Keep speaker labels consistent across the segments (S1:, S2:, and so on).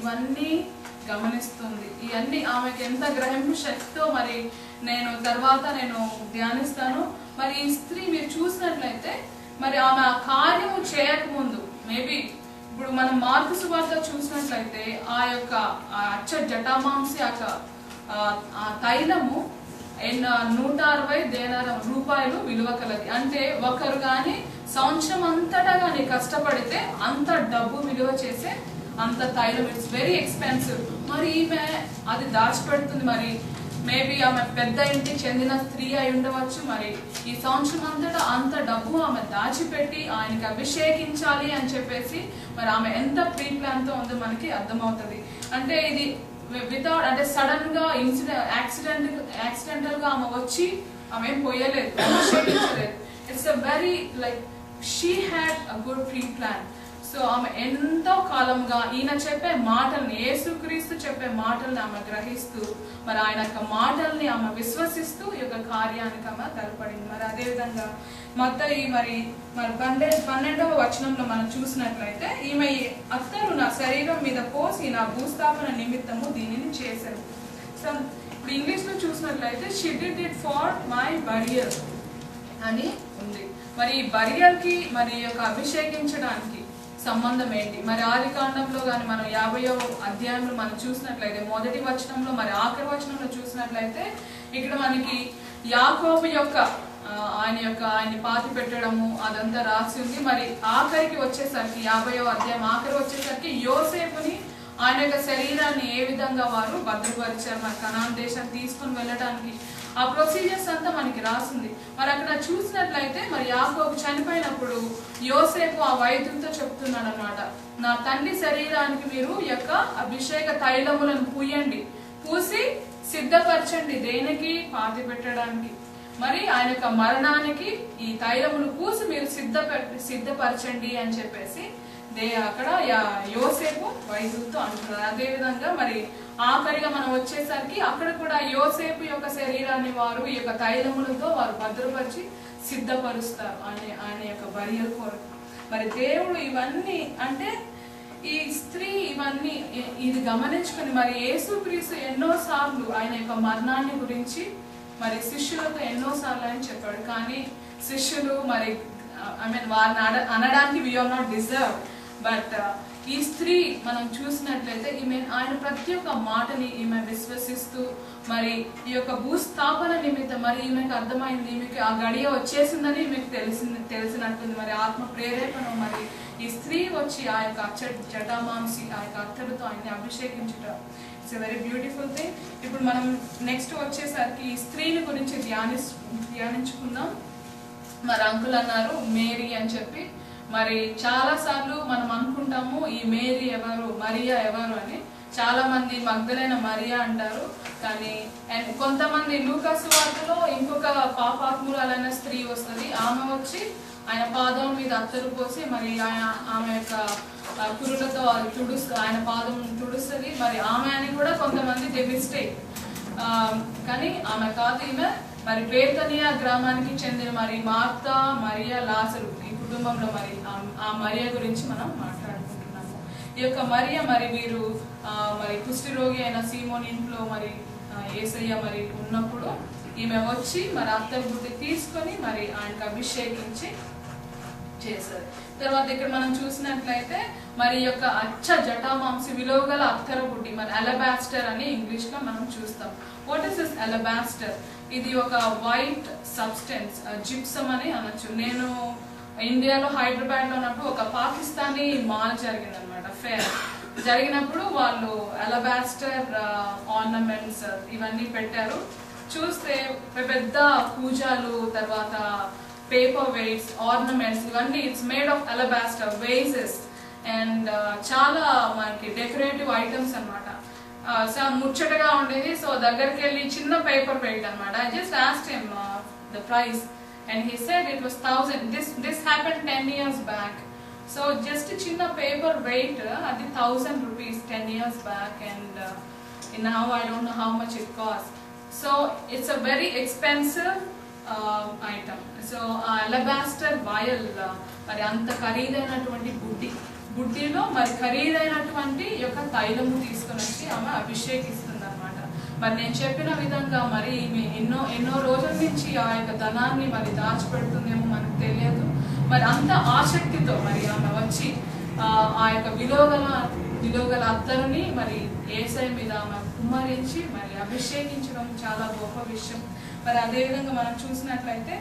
S1: ఇవన్నీ గమనిస్తుంది. ఇవన్నీ ఆమెకి ఎంత గ్రహింపు శక్తితో మరి తర్వాత నేను ధ్యానిస్తాను. మరి ఈ స్త్రీ మీరు చూసినట్లయితే మరి ఆమె ఆ కార్యము చేయకముందు మేబీ ఇప్పుడు మనం మార్కు సువార్త చూసినట్లయితే ఆ యొక్క అచ్చ జటామాంసి ఆ తైలము 160 రూపాయలు విలువ కలది. అంటే ఒకరు కానీ సంవత్సరం అంతటా కానీ కష్టపడితే అంత డబ్బు విలువ చేసే అంత తైలం, ఇట్స్ వెరీ ఎక్స్పెన్సివ్. మరి ఈమె అది దాచిపెడుతుంది. మరి మేబీ ఆమె పెద్ద ఇంటికి చెందిన స్త్రీ అయి ఉండవచ్చు. మరి ఈ సంవత్సరం అంతటా అంత డబ్బు ఆమె దాచిపెట్టి ఆయనకి అభిషేకించాలి అని చెప్పేసి మరి ఆమె ఎంత ప్రీ ప్లాన్ తో ఉందో మనకి అర్థమవుతుంది. అంటే ఇది వితౌట్, అంటే సడన్ గా యాక్సిడెంటల్ గా ఆమె వచ్చి ఆమె ఏం పోయలేదు, అభిషేకించలేదు. It's a very she had a good pre plan. So ఆమె ఎంతో కాలంగా ఈయన చెప్పే మాటల్ని, యేసుక్రీస్తు చెప్పే మాటల్ని ఆమె గ్రహిస్తూ మరి ఆయన యొక్క మాటల్ని ఆమె విశ్వసిస్తూ ఈ యొక్క కార్యానికి ఆమె తలపడింది. మరి అదేవిధంగా మత్తయి మరి 12వ వచనంలో మనం చూసినట్లయితే ఈమె అత్తరు నా శరీరం మీద పోసి నా భూస్థాపన నిమిత్తము దీనిని చేశారు. సో ఇప్పుడు ఇంగ్లీష్ లో చూసినట్లయితే she did it for my burial అని ఉంది. మరి ఈ బరియల్ కి మరి యొక్క అభిషేకించడానికి సంబంధం ఏంటి? మరి ఆదికాండంలో కానీ మనం 50వ అధ్యాయంలో మనం చూసినట్లయితే మొదటి వచనంలో మరి ఆఖరి వచనంలో చూసినట్లయితే ఇక్కడ మనకి యాకోబు యొక్క ఆయన్ని పాతి పెట్టడము అదంతా రాసి ఉంది. మరి ఆఖరికి వచ్చేసరికి 50వ అధ్యాయం ఆఖరి వచ్చేసరికి యోసేపుని ఆయన యొక్క శరీరాన్ని ఏ విధంగా వారు భద్రపరిచారు మరి కనాన్ దేశం తీసుకుని వెళ్ళడానికి ఆ ప్రొసీజర్స్ అంతా మనకి రాసింది. మరి అక్కడ చూసినట్లయితే మరి యాకోబు చనిపోయినప్పుడు యోసేపు ఆ వైద్యులతో చెప్తున్నాడు అన్నమాట, నా తండ్రి శరీరానికి మీరు యొక్క అభిషేక తైలములను పూసి సిద్ధపరచండి, దేనికి? పాతి పెట్టడానికి. మరి ఆయన యొక్క మరణానికి ఈ తైలములు పూసి మీరు సిద్ధపరచండి అని చెప్పేసి అక్కడ యోసేపు వైద్యులతో అంటున్నారు. అదే విధంగా మరి ఆఖరిగా మనం వచ్చేసరికి అక్కడ కూడా యోసేపు యొక్క శరీరాన్ని వారు ఈ యొక్క తైలములతో వారు భద్రపరిచి సిద్ధపరుస్తారు ఆయన యొక్క బరియల్ కొరకు. మరి దేవుడు ఇవన్నీ అంటే ఈ స్త్రీ ఇవన్నీ ఇది గమనించుకుని మరి యేసుక్రీస్తు ఎన్నోసార్లు ఆయన యొక్క మరణాన్ని గురించి మరి శిష్యులతో ఎన్నోసార్లు ఆయన చెప్పాడు. కానీ శిష్యులు మరి వారిని అనడానికి we are not deserve. But ఈ స్త్రీ మనం చూసినట్లయితే ఆయన ప్రతి ఒక్క మాటని ఈమె విశ్వసిస్తూ మరి ఈ యొక్క భూస్థాపన నిమిత్తం మరి ఈమెకు అర్థమైంది, ఈమెకి ఆ గడియ వచ్చేసిందని ఈమెకు తెలిసినట్టుంది. మరి ఆత్మ ప్రేరేపణ మరి ఈ స్త్రీ వచ్చి ఆ యొక్క జటామాంసి ఆ యొక్క అత్తరుతో ఆయన్ని అభిషేకించడం it's a very beautiful thing. ఇప్పుడు మనం నెక్స్ట్ వచ్చేసరికి ఈ స్త్రీని గురించి ధ్యానించుకుందాం. మరి అంకుల్ అన్నారు మేరీ అని చెప్పి. మరి చాలా సార్లు మనం అనుకుంటాము ఈ మేరీ ఎవరు, మరియా ఎవరు అని. చాలా మంది మగ్దలైన మరియా అంటారు. కానీ కొంతమంది లూకాసు వార్తలో ఇంకొక పాపాత్మురాలైన స్త్రీ వస్తుంది. ఆమె వచ్చి ఆయన పాదం మీద అత్తరు పోసి మరి ఆమె యొక్క కురులతో ఆయన పాదం తుడుస్తుంది. మరి ఆమె అని కూడా కొంతమంది దే మిస్టేక్. కానీ ఆమె కాదు, ఈమె మరి బేతనియా గ్రామానికి చెందిన మరి మార్తా, మరియా, లాజరు ఈ కుటుంబంలో మరి ఆ మరియా గురించి మనం మాట్లాడుకుంటున్నాము. ఈ యొక్క మరియా మరి వీరు మరి కుష్టి రోగి అయిన సీమోని ఇంట్లో మరి యేసయ్య మరి ఉన్నప్పుడు ఈమె వచ్చి మరి అత్తరు బుద్ధి తీసుకొని మరి ఆయనకు అభిషేకించి చేశారు. తర్వాత ఇక్కడ మనం చూసినట్లయితే మరి యొక్క అచ్చ జటామాంసి విలువగల అత్తర బుడ్డి మరి అలబాస్టర్ అని ఇంగ్లీష్ లో మనం చూస్తాం. What is this Alabaster? ఇది ఒక వైట్ సబ్స్టెన్స్, జిప్సమ్ అని అనొచ్చు. నేను ఇండియాలో హైదరాబాద్ లో ఉన్నప్పుడు ఒక పాకిస్తానీ మాల్ జరిగింది అనమాట, ఫేర్ జరిగినప్పుడు వాళ్ళు అలబాస్టర్ ఆర్నమెంట్స్ ఇవన్నీ పెట్టారు. చూస్తే పెద్ద పూజాలు, తర్వాత పేపర్ వెయిట్స్, ఆర్నమెంట్స్ ఇవన్నీ it's made of Alabaster wages and చాలా మనకి డెకరేటివ్ ఐటమ్స్ అనమాట. ముచ్చటగా ఉండేది. సో దగ్గరికి వెళ్ళి చిన్న పేపర్ వెయిట్ అనమాట. I just asked him the price and he said it was 1000. This happened 10 years back. So just a chinna paper weight adi 1000 rupees 10 years back, and now I don't know how much it costs. So it's a very expensive item. So alabaster vial మరి అంత ఖరీదైనటువంటి బుడ్డిలో మరి ఖరీదైనటువంటి యొక్క తైలము తీసుకొని వచ్చి ఆమె అభిషేకిస్తుంది అనమాట. మరి నేను చెప్పిన విధంగా మరి ఈమె ఎన్నో రోజుల నుంచి ఆ యొక్క ధనాన్ని మరి దాచిపెడుతుందేమో మనకు తెలియదు. మరి అంత ఆసక్తితో మరి ఆమె వచ్చి ఆ యొక్క విలువగల అత్తరుని మరి యేసయ్య మీద ఆమె కుమ్మరించి మరి అభిషేకించడం చాలా గొప్ప విషయం. మరి అదేవిధంగా మనం చూసినట్లయితే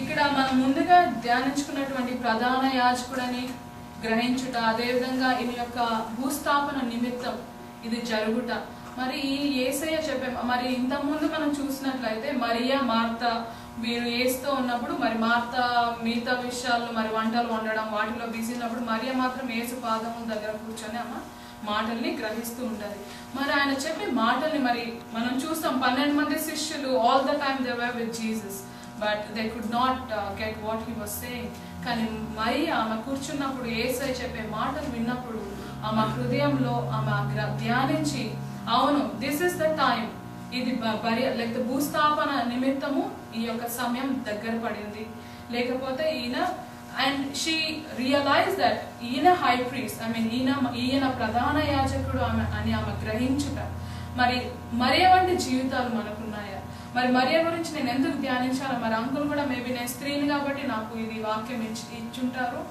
S1: ఇక్కడ మనం ముందుగా ధ్యానించుకున్నటువంటి ప్రధాన యాజకుడని గ్రహించుట, అదేవిధంగా ఈయన యొక్క భూస్థాపన నిమిత్తం ఇది జరుగుట, మరి ఈ యేసయ్య చెప్పే మరి ఇంతకుముందు మనం చూసినట్లయితే మరియా మార్త వీరు యేసుతో ఉన్నప్పుడు మరి మార్త మిగతా విషయాలు మరి వంటలు వండడం వాటిలో బిజీ ఉన్నప్పుడు మరియా మాత్రం యేసు పాదముల దగ్గర కూర్చొని ఆమె మాటల్ని గ్రహిస్తూ ఉంటది. మరి ఆయన చెప్పే మాటల్ని మరి మనం చూస్తాం 12 మంది శిష్యులు all the time they were with Jesus, but they could not get what he was saying. కానీ మరి ఆమె కూర్చున్నప్పుడు యేసయ్య చెప్పే మాటలు విన్నప్పుడు ఆమె హృదయంలో ఆమె ధ్యానించి అవును దిస్ ఇస్ ద టైమ్, ఇది లేకపోతే భూస్థాపన నిమిత్తము ఈ యొక్క సమయం దగ్గర పడింది. లేకపోతే ఈయన అండ్ షీ రియలైజ్ దట్ ఈయన హై ప్రీస్ట్, ఐ మీన్ ఈయన ప్రధాన యాజకుడు అని ఆమె గ్రహించుట. మరి మరియ వంటి జీవితాలు మనకున్నాయా? మరి మరియ గురించి నేను ఎందుకు ధ్యానించాను? మరి అంకుల్ కూడా మేబీ నేను స్త్రీని కాబట్టి నాకు ఇది వాక్యం ఇచ్చుంటారు.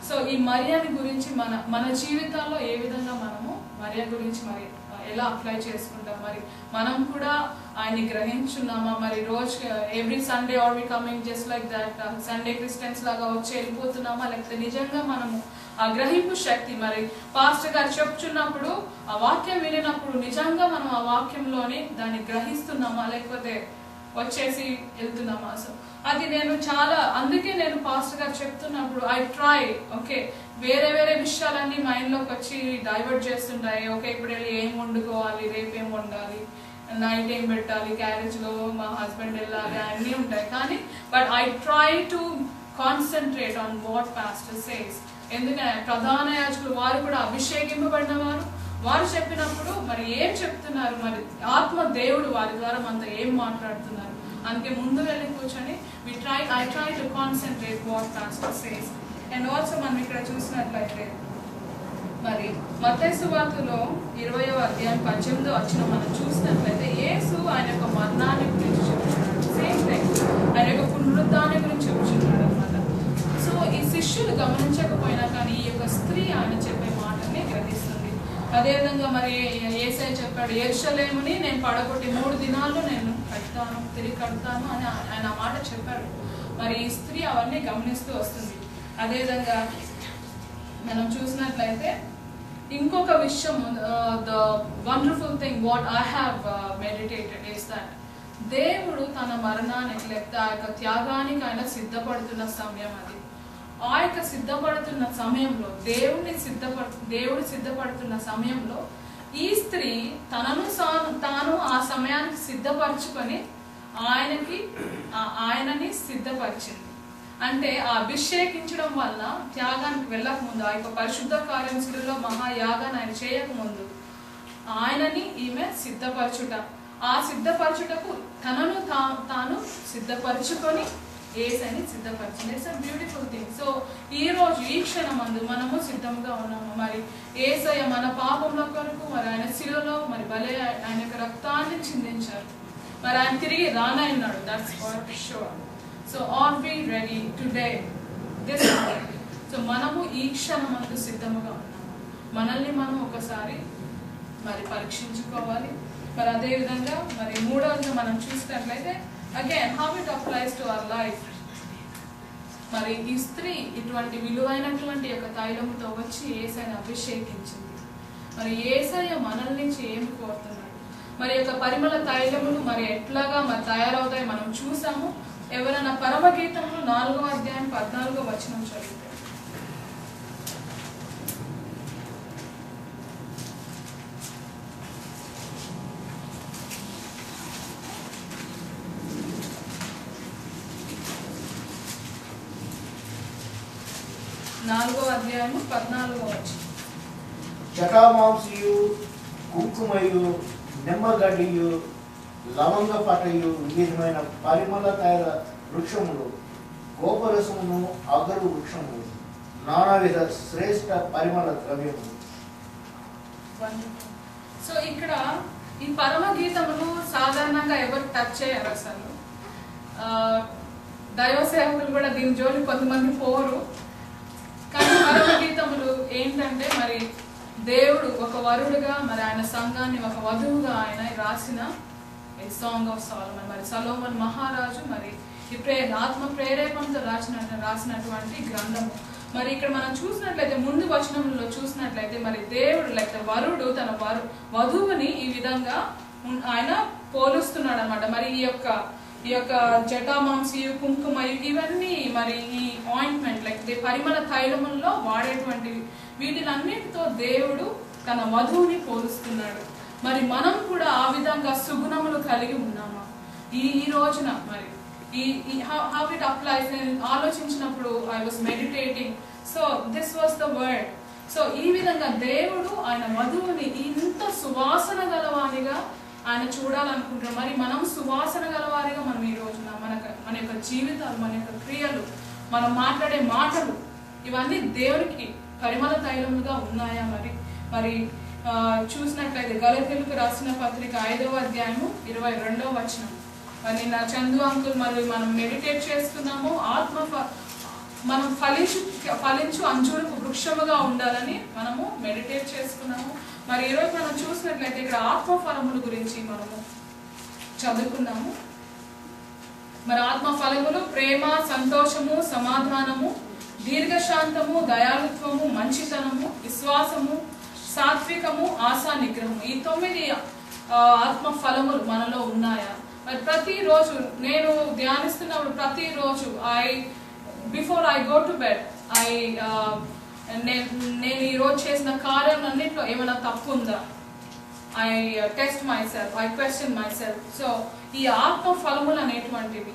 S1: సో ఈ మరియని గురించి మన జీవితాల్లో ఏ విధంగా మనము మరియ గురించి మరి ఎలా అప్లై చేసుకుంటాం? మరి మనం కూడా ఆయన్ని గ్రహించున్నామా? మరి రోజు every Sunday are we coming just like that Sunday Christians లాగా వచ్చి వెళ్ళిపోతున్నామా? లేకపోతే నిజంగా మనము ఆ గ్రహింపు శక్తి మరి పాస్టర్ గారు చెప్తున్నప్పుడు ఆ వాక్యం వినినప్పుడు నిజంగా మనం ఆ వాక్యంలోని దాన్ని గ్రహిస్తున్నామా లేకపోతే వచ్చేసి వెళ్తున్నామా? సో అది నేను అందుకే నేను పాస్టర్ గారు చెప్తున్నప్పుడు ఐ ట్రై ఓకే వేరే విషయాలన్నీ మైండ్లోకి వచ్చి డైవర్ట్ చేస్తుంటాయి. ఓకే ఇప్పుడు వెళ్ళి ఏం వండుకోవాలి, రేపు ఏం వండాలి, నైట్ ఏం పెట్టాలి, క్యారేజ్లో మా హస్బెండ్ వెళ్ళాలి, అన్నీ ఉంటాయి. కానీ but I try to concentrate on what pastor says. ఎందుకంటే ప్రధాన యాజకులు వారు కూడా అభిషేకింపబడిన వారు చెప్పినప్పుడు మరి ఏం చెప్తున్నారు, మరి ఆత్మ దేవుడు వారి ద్వారా మనతో ఏం మాట్లాడుతున్నారు. అందుకే ముందు వెళ్ళి కూర్చొని I try to concentrate what pastor says. And also మనం ఇక్కడ చూసినట్లయితే మరి మత్తయి సువార్తలో 20వ అధ్యాయం 18వ వచనం మనం చూసినట్లయితే యేసు ఆయన యొక్క మరణాన్ని గురించి చెప్తున్నాడు. సేమ్ థింగ్ ఆయన యొక్క పునరుద్ధాన్ని గురించి చెప్తున్నాడు అనమాట. సో ఈ శిష్యులు గమనించకపోయినా కానీ ఈ యొక్క స్త్రీ ఆయన చెప్పే మాటని గ్రహిస్తుంది. అదేవిధంగా మరి యేసయ్య చెప్పాడు యెరూషలేముని నేను పడగొట్టి 3 దినాల్లో నేను తిరిగి కడతాను అని ఆయన ఆ మాట చెప్పాడు. మరి ఈ స్త్రీ అవన్నీ గమనిస్తూ వస్తుంది. అదేవిధంగా మనం చూసినట్లయితే ఇంకొక విషయం the wonderful thing what I have meditated is that దేవుడు తన మరణానికి లేకపోతే ఆ యొక్క త్యాగానికి ఆయన సిద్ధపడుతున్న సమయం అది. ఆ యొక్క సిద్ధపడుతున్న సమయంలో దేవుడు సిద్ధపడుతున్న సమయంలో ఈ స్త్రీ తాను ఆ సమయానికి సిద్ధపరచుకొని ఆయనని సిద్ధపరిచింది. అంటే ఆ అభిషేకించడం వల్ల త్యాగానికి వెళ్ళక ముందు ఆ యొక్క పరిశుద్ధ కార్యములో మహాయాగాన్ని ఆయన చేయకముందు ఆయనని ఈమె సిద్ధపరచుట, ఆ సిద్ధపరచుటకు తాను సిద్ధపరచుకొని యేసయ్యని సిద్ధపరిచింది. It's a beautiful thing. So ఈ రోజు ఈ క్షణమందు మనము సిద్ధంగా ఉన్నాము. మరి యేసయ్య మన పాపముల కొరకు మరి ఆయన శిలువలో మరి భలే ఆయన యొక్క రక్తాన్ని చిందించారు. మరి ఆయన తిరిగి రానన్నాడు. That's for sure. So are we ready today this morning? So మనము ఈ క్షణమందు సిద్ధముగా ఉన్నాము. మనల్ని మనం ఒకసారి మరి పరీక్షించుకోవాలి. మరి అదేవిధంగా మరి మూడవది మనం చూసినట్లయితే again how it applies to our life. మరి ఈ స్త్రీ ఇటువంటి విలువైనటువంటి యొక్క తైలముతో వచ్చి యేసయ్యని అభిషేకించింది. మరి యేసయ్య మనల్ని నుంచి ఏం కోరుతున్నాడు? మరి యొక్క పరిమళ తైలములు మరి ఎట్లాగా మరి తయారవుతాయి మనం చూసాము. ఎవరైనా పరమగీతంలో 4వ అధ్యాయం 14వ వచనం చదివితే
S2: జటామాంసియు కుంకుమయు నిమ్మగడ్డియు లవంగ పటయు వివిధమైన పరిమళ తైల వృక్షములు గోపరసమును అగరు వృక్షములు నానావిధ శ్రేష్ఠ పరిమళ ద్రవ్యము.
S1: సో ఇక్కడ ఈ పరమ గీతములు సాధారణంగా ఎవరు టచ్ చేయరు అసలు. దైవ సేవకులు కూడా దీని జోలి కొంతమంది పోరు. కానీ పరమ గీతములు ఏంటంటే మరి దేవుడు ఒక వరుడుగా మరి ఆయన సంఘాన్ని ఒక వధువుగా ఆయన రాసిన సాంగ్ ఆఫ్ సొలొమన్. మరి సొలొమన్ మహారాజు మరి ఆత్మ ప్రేరేపణతో రాసినటువంటి గ్రంథము. మరి ఇక్కడ మనం చూసినట్లయితే ముందు వచనంలో చూసినట్లయితే మరి దేవుడు లైక్ వరుడు తన వధువుని ఈ విధంగా ఆయన పోలుస్తున్నాడు అన్నమాట. మరి ఈ యొక్క జటామాంసియు కుంకుమయు ఇవన్నీ మరి ఈ ఆయింట్మెంట్ లైక్ పరిమళ తైలముల్లో వాడేటువంటివి, వీటిలన్నిటితో దేవుడు తన వధువుని పోలుస్తున్నాడు. మరి మనం కూడా ఆ విధంగా సుగుణములు కలిగి ఉన్నామా ఈ రోజున? మరి how it applies నేను ఆలోచించినప్పుడు I was meditating, so this was the word. So ఈ విధంగా దేవుడు ఆయన వధువుని ఇంత సువాసన గలవానిగా ఆయన చూడాలనుకుంటున్నాం. మరి మనం సువాసన గలవారిగా మనం ఈ రోజున మన యొక్క జీవితాలు, మన యొక్క క్రియలు, మనం మాట్లాడే మాటలు ఇవన్నీ దేవునికి పరిమళ తైలములుగా ఉన్నాయా? మరి చూసినట్లయితే గలతీయులకు రాసిన పత్రిక 5వ అధ్యాయము 22వ వచనం. మరి నిన్న చందు అంకుల్ మరి మనం మెడిటేట్ చేస్తున్నాము. మనం ఫలించు అంజూరపు వృక్షముగా ఉండాలని మనము మెడిటేట్ చేసుకున్నాము. మరి ఈరోజు మనం చూసినట్లయితే ఇక్కడ ఆత్మ ఫలముల గురించి మనము చదువుకున్నాము. మరి ఆత్మ ఫలములు ప్రేమ, సంతోషము, సమాధానము, దీర్ఘశాంతము, దయాళుత్వము, మంచితనము, విశ్వాసము, సాత్వికము, ఆశా నిగ్రహము. ఈ 9 ఆత్మ ఫలములు మనలో ఉన్నాయా? మరి ప్రతిరోజు నేను ధ్యానిస్తున్నప్పుడు ప్రతిరోజు before I go to bed నేను ఈరోజు చేసిన కార్యాలన్నింటిలో ఏమైనా తప్పు ఉందా? I test my self, I question my self. So ఈ ఆత్మ ఫలములు అనేటువంటివి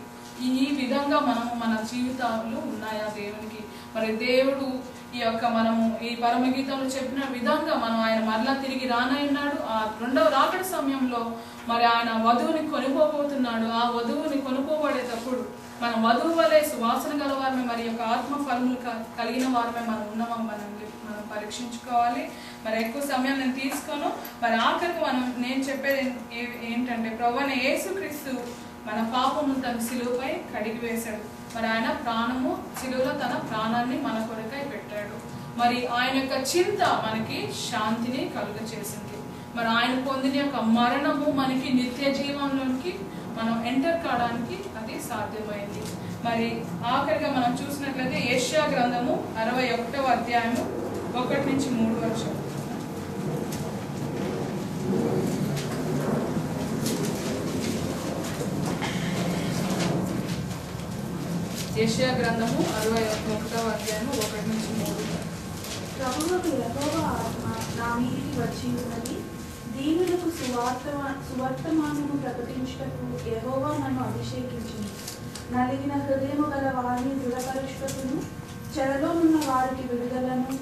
S1: ఈ విధంగా మన జీవితాలు ఉన్నాయా దేవునికి? మరి దేవుడు మనము ఈ పరమగీతంలో చెప్పిన విధంగా మనం ఆయన మరలా తిరిగి రానయ్యున్నాడు. ఆ 2వ రాకడ సమయంలో మరి ఆయన వధువుని కొనుక్కోబోతున్నాడు. ఆ వధువుని కొనుక్కోబడేటప్పుడు మనం వధువు వలె సువాసన గలవారమే, మరి యొక్క ఆత్మ ఫలములు కలిగిన వారమే మనం ఉన్నామా మనం పరీక్షించుకోవాలి. మరి ఎక్కువ సమయం నేను తీసుకోను. మరి ఆఖరికి నేను చెప్పేది ఏంటంటే ప్రభువైన యేసుక్రీస్తు మన పాపమును తన సిలువపై కడిగి వేశాడు. మరి ఆయన సిలువలో తన ప్రాణాన్ని మన కొరకై పెట్టాడు. మరి ఆయన యొక్క చింత మనకి శాంతిని కలుగచేసింది. మరి ఆయన పొందిన యొక్క మరణము మనకి నిత్య జీవంలోనికి మనం ఎంటర్ కావడానికి అది సాధ్యమైంది. మరి ఆఖరిగా మనం చూసినట్లయితే యెషయా గ్రంథము 61వ అధ్యాయము 1 నుంచి 3 వరకు. యెషయా గ్రంథము 61వ అధ్యాయము 1 నుంచి 3.
S3: ప్రభువుకు యెహోవా ఆత్మ నా మీదికి వచ్చి ఉన్నది, దీనులకు సువర్తమానము ప్రకటించుటకు యెహోవా నన్ను అభిషేకించింది. నలిగిన హృదయము గల వారిని దృఢపరుచుటకును, చెరలో ఉన్న వారికి విడుదలను,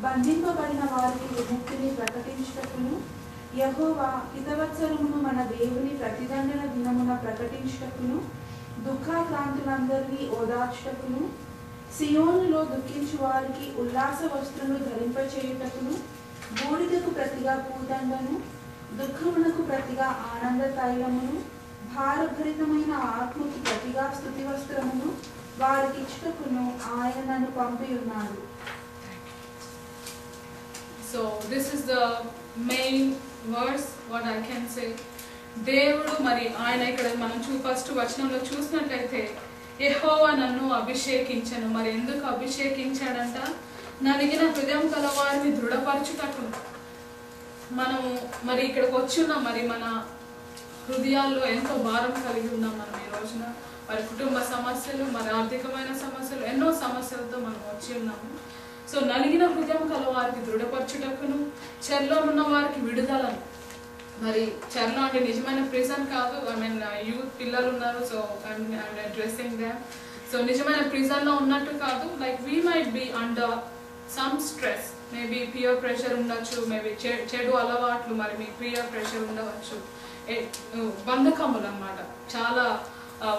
S3: బంధింపబడిన వారికి విముక్తిని ప్రకటించుటకును, యెహోవా హితవత్సరమును మన దేవుని ప్రతిదండన దినమున ప్రకటించుటకును, దుఃఖాక్రాంతులందరినీ ఓదార్చుటకును, సియోనులో దుఃఖించు వారికి ఉల్లాస వస్త్రములు ధరింపచేయుటకును, బూడిదకు ప్రతిగా పూదండను, దుఃఖమునకు ప్రతిగా ఆనంద తైలమును, భారభరితమైన ఆత్మకు ప్రతిగా స్తుతి వస్త్రమును వారికి ఇచ్చుటకును ఆయన నన్ను పంపి ఉన్నాడు.
S1: So this is the main verse what I can say. దేవుడు మరి ఆయన ఇక్కడ మనం ఫస్ట్ వచనంలో చూసినట్లయితే యెహోవా నన్ను అభిషేకించను. మరి ఎందుకు అభిషేకించాడంట? నలిగిన హృదయం గల వారిని దృఢపరచుటకు. మనము మరి ఇక్కడికి వచ్చున్నాం. మరి మన హృదయాల్లో ఎంతో భారం కలిగి ఉన్నాం మనం ఈ రోజున. మరి కుటుంబ సమస్యలు, మరి ఆర్థికమైన సమస్యలు, ఎన్నో సమస్యలతో మనం వచ్చి ఉన్నాము. సో నలిగిన హృదయం గల వారికి దృఢపరచుటకును, చెరలో ఉన్న వారికి విడుదలను. మరి చెరలో అంటే నిజమైన ప్రిజన్ కాదు. యూత్ పిల్లలు ఉన్నారు. So I'm addressing them. So నిజమైన ప్రిజన్ లో ఉన్నట్టు కాదు. Like we might be under some stress, maybe peer pressure ఉండొచ్చు, మేబీ చెడు అలవాట్లు, మరి మీ పియర్ ప్రెషర్ ఉండవచ్చు, బంధకములు అన్నమాట చాలా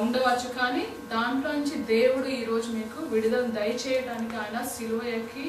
S1: ఉండవచ్చు. కానీ దాంట్లో నుంచి దేవుడు ఈరోజు మీకు విడుదల దయచేయడానికి ఆయన సిలువ ఎక్కి